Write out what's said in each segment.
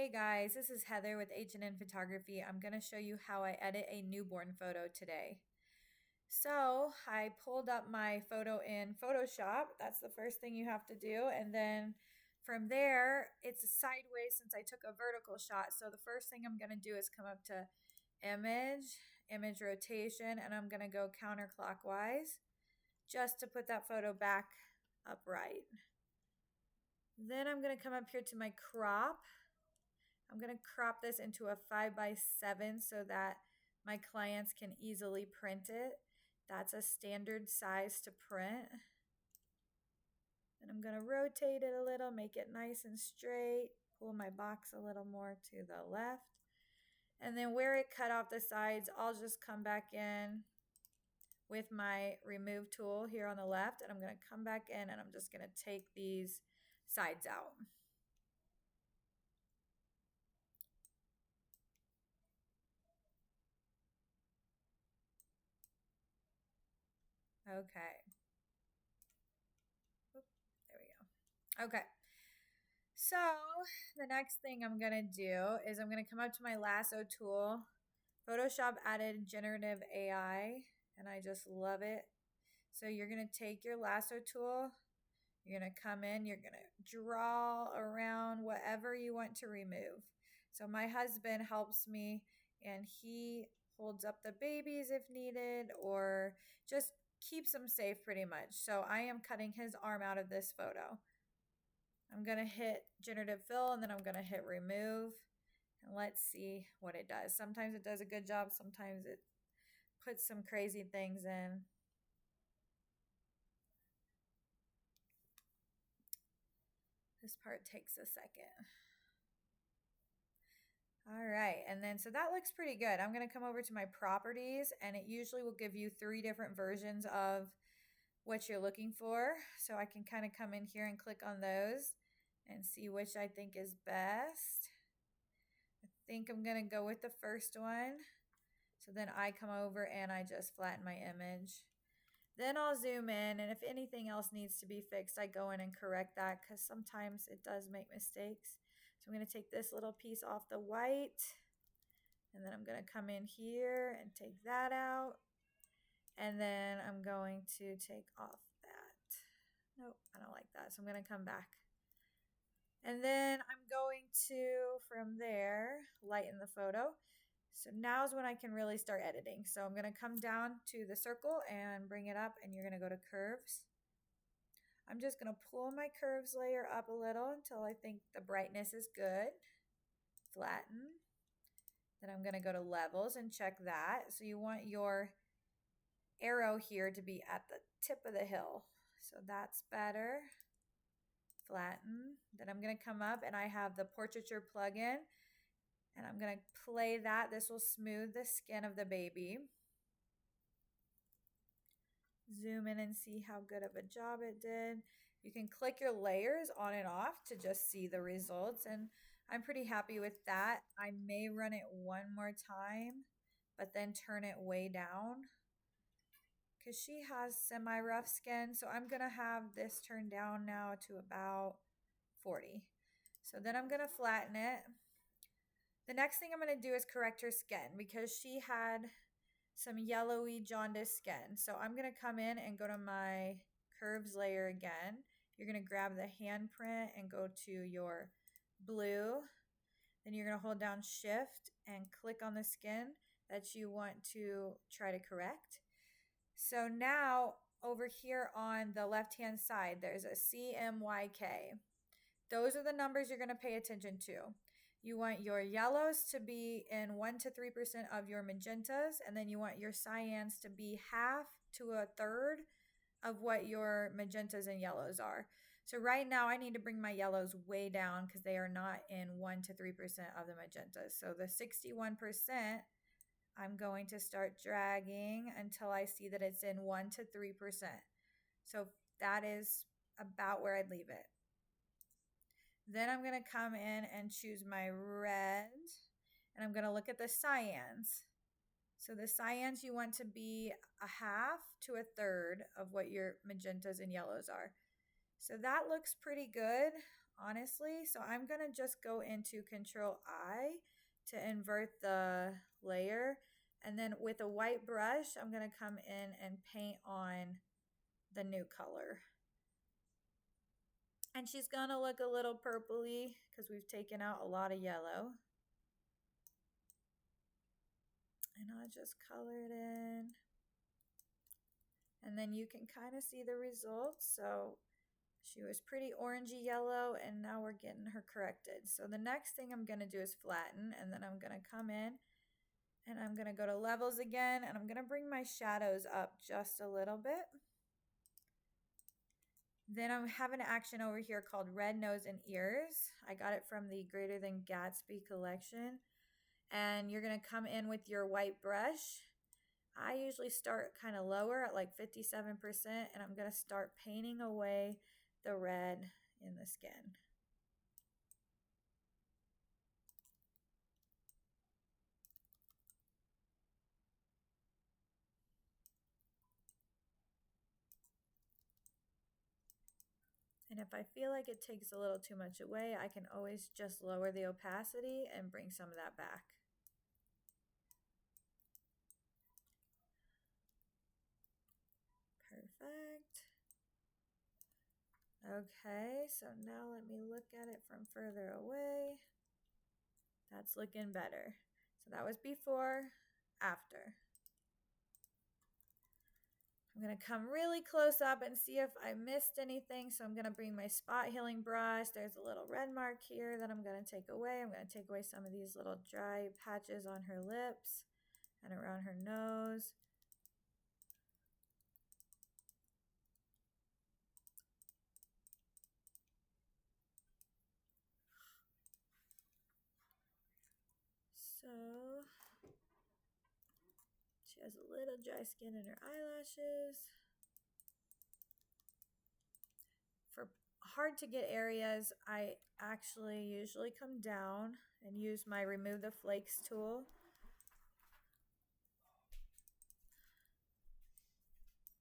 Hey guys, this is Heather with H&N Photography. I'm going to show you how I edit a newborn photo today. So I pulled up my photo in Photoshop. That's the first thing you have to do. And then from there, it's sideways since I took a vertical shot. So the first thing I'm going to do is come up to image, image rotation, and I'm going to go counterclockwise just to put that photo back upright. Then I'm going to come up here to my crop. I'm going to crop this into a 5x7 so that my clients can easily print it. That's a standard size to print. And I'm going to rotate it a little, make it nice and straight, pull my box a little more to the left. And then where it cut off the sides, I'll just come back in with my remove tool here on the left, and I'm going to come back in and I'm just going to take these sides out. Okay. Oop, there we go. Okay. So the next thing I'm going to do is I'm going to come up to my lasso tool. Photoshop added generative AI, and I just love it. So you're going to take your lasso tool, you're going to come in, you're going to draw around whatever you want to remove. So my husband helps me, and he holds up the babies if needed, or just keeps them safe pretty much. So I am cutting his arm out of this photo. I'm going to hit generative fill, and then I'm going to hit remove, and let's see what it does. Sometimes it does a good job. Sometimes it puts some crazy things in. This part takes a second. All right, and then so that looks pretty good. I'm going to come over to my properties, and it usually will give you 3 different versions of what you're looking for. So I can kind of come in here and click on those and see which I think is best. I think I'm going to go with the first one. So then I come over and I just flatten my image. Then I'll zoom in, and if anything else needs to be fixed, I go in and correct that because sometimes it does make mistakes. So I'm going to take this little piece off the white, and then I'm going to come in here and take that out. And then I'm going to take off that. Nope, I don't like that. So I'm going to come back. And then I'm going to, from there, lighten the photo. So now's when I can really start editing. So I'm going to come down to the circle and bring it up, and you're going to go to curves. I'm just going to pull my curves layer up a little until I think the brightness is good. Flatten. Then I'm going to go to levels and check that. So you want your arrow here to be at the tip of the hill. So that's better. Flatten. Then I'm going to come up, and I have the portraiture plugin, and I'm going to play that. This will smooth the skin of the baby. Zoom in and see how good of a job it did. You can click your layers on and off to just see the results, and I'm pretty happy with that. I may run it one more time, but then turn it way down because she has semi-rough skin. So I'm going to have this turned down now to about 40. So then I'm going to flatten it. The next thing I'm going to do is correct her skin because she had some yellowy jaundice skin. So I'm going to come in and go to my curves layer again. You're going to grab the handprint and go to your blue. Then you're going to hold down shift and click on the skin that you want to try to correct. So now over here on the left hand side, there's a CMYK. Those are the numbers you're going to pay attention to. You want your yellows to be in 1 to 3% of your magentas, and then you want your cyans to be half to a third of what your magentas and yellows are. So right now I need to bring my yellows way down because they are not in 1 to 3% of the magentas. So the 61%, I'm going to start dragging until I see that it's in 1 to 3%. So that is about where I'd leave it. Then I'm going to come in and choose my red, and I'm going to look at the cyans. So the cyans you want to be a half to a third of what your magentas and yellows are. So that looks pretty good honestly. So I'm going to just go into Control I to invert the layer. And then with a white brush, I'm going to come in and paint on the new color. And she's going to look a little purpley because we've taken out a lot of yellow. And I'll just color it in. And then you can kind of see the results. So she was pretty orangey yellow, and now we're getting her corrected. So the next thing I'm going to do is flatten, and then I'm going to come in and I'm going to go to levels again, and I'm going to bring my shadows up just a little bit. Then I have an action over here called Red Nose and Ears. I got it from the Greater Than Gatsby collection. And you're going to come in with your white brush. I usually start kind of lower at like 57%, and I'm going to start painting away the red in the skin. And if I feel like it takes a little too much away, I can always just lower the opacity and bring some of that back. Perfect. Okay, so now let me look at it from further away. That's looking better. So that was before, after. I'm going to come really close up and see if I missed anything. So I'm going to bring my spot healing brush. There's a little red mark here that I'm going to take away. I'm going to take away some of these little dry patches on her lips and around her nose. So she has a little dry skin in her eyelashes. For hard to get areas, I actually usually come down and use my Remove the Flakes tool.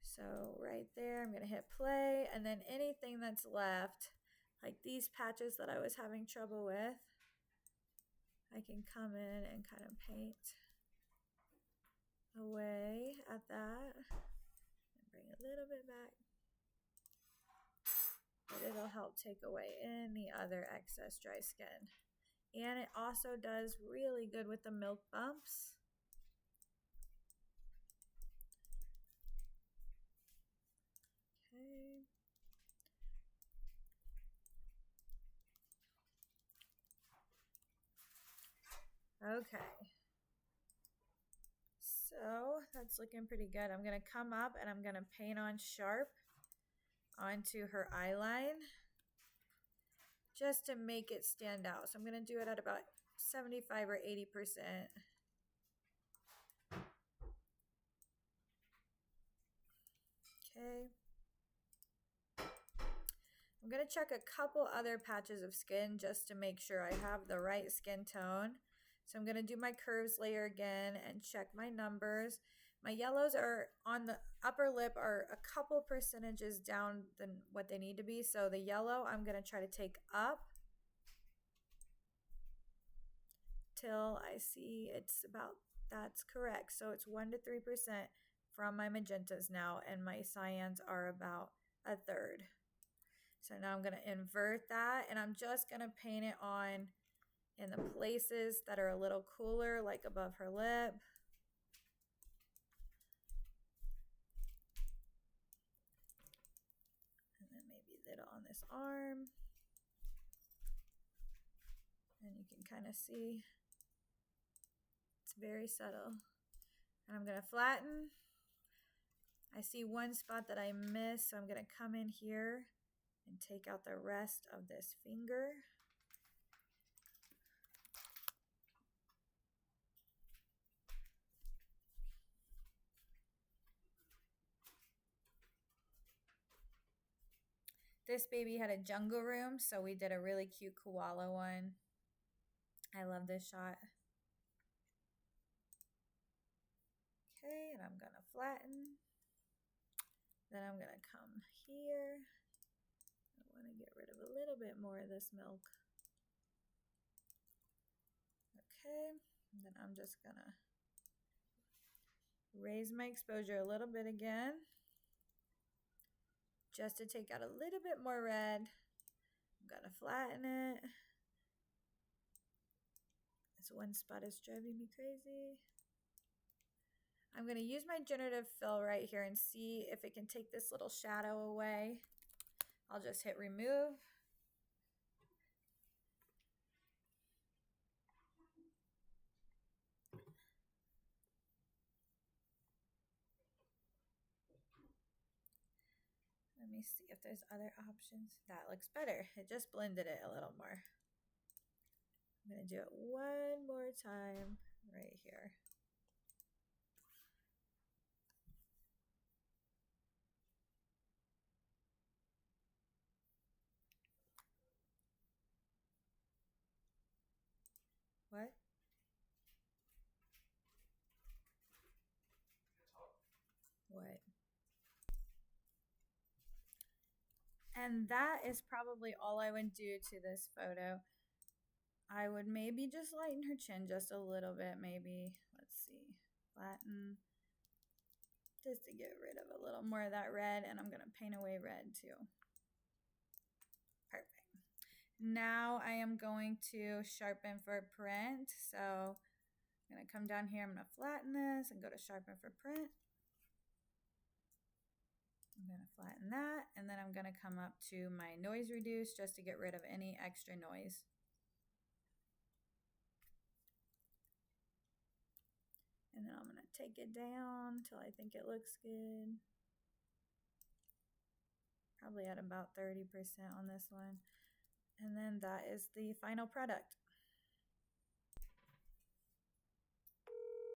So right there, I'm going to hit play, and then anything that's left, like these patches that I was having trouble with, I can come in and kind of paint away at that and bring a little bit back. But it'll help take away any other excess dry skin. And it also does really good with the milk bumps. Okay. So that's looking pretty good. I'm going to come up and I'm going to paint on sharp onto her eye line just to make it stand out. So I'm going to do it at about 75 or 80%. Okay. I'm going to check a couple other patches of skin just to make sure I have the right skin tone. So I'm going to do my curves layer again and check my numbers. My yellows are on the upper lip are a couple percentages down than what they need to be. So the yellow I'm going to try to take up till I see it's about, that's correct. So it's 1 to 3% from my magentas now, and my cyans are about a third. So now I'm going to invert that, and I'm just going to paint it on in the places that are a little cooler, like above her lip. And then maybe a little on this arm. And you can kind of see it's very subtle. And I'm going to flatten. I see one spot that I missed, so I'm going to come in here and take out the rest of this finger. This baby had a jungle room, so we did a really cute koala one. I love this shot. Okay, and I'm gonna flatten. Then I'm gonna come here. I wanna get get rid of a little bit more of this milk. Okay, and then I'm just gonna raise my exposure a little bit again, just to take out a little bit more red. I'm gonna flatten it. This one spot is driving me crazy. I'm gonna use my generative fill right here and see if it can take this little shadow away. I'll just hit remove. Let me see if there's other options. That looks better. It just blended it a little more. I'm gonna do it one more time right here. What? What? And that is probably all I would do to this photo. I would maybe just lighten her chin just a little bit, maybe. Let's see. Flatten. Just to get rid of a little more of that red, and I'm going to paint away red too. Perfect. Now I am going to sharpen for print. So I'm going to come down here, I'm going to flatten this and go to sharpen for print. I'm going to flatten that, and then I'm going to come up to my noise reduce just to get rid of any extra noise. And then I'm going to take it down until I think it looks good. Probably at about 30% on this one. And then that is the final product.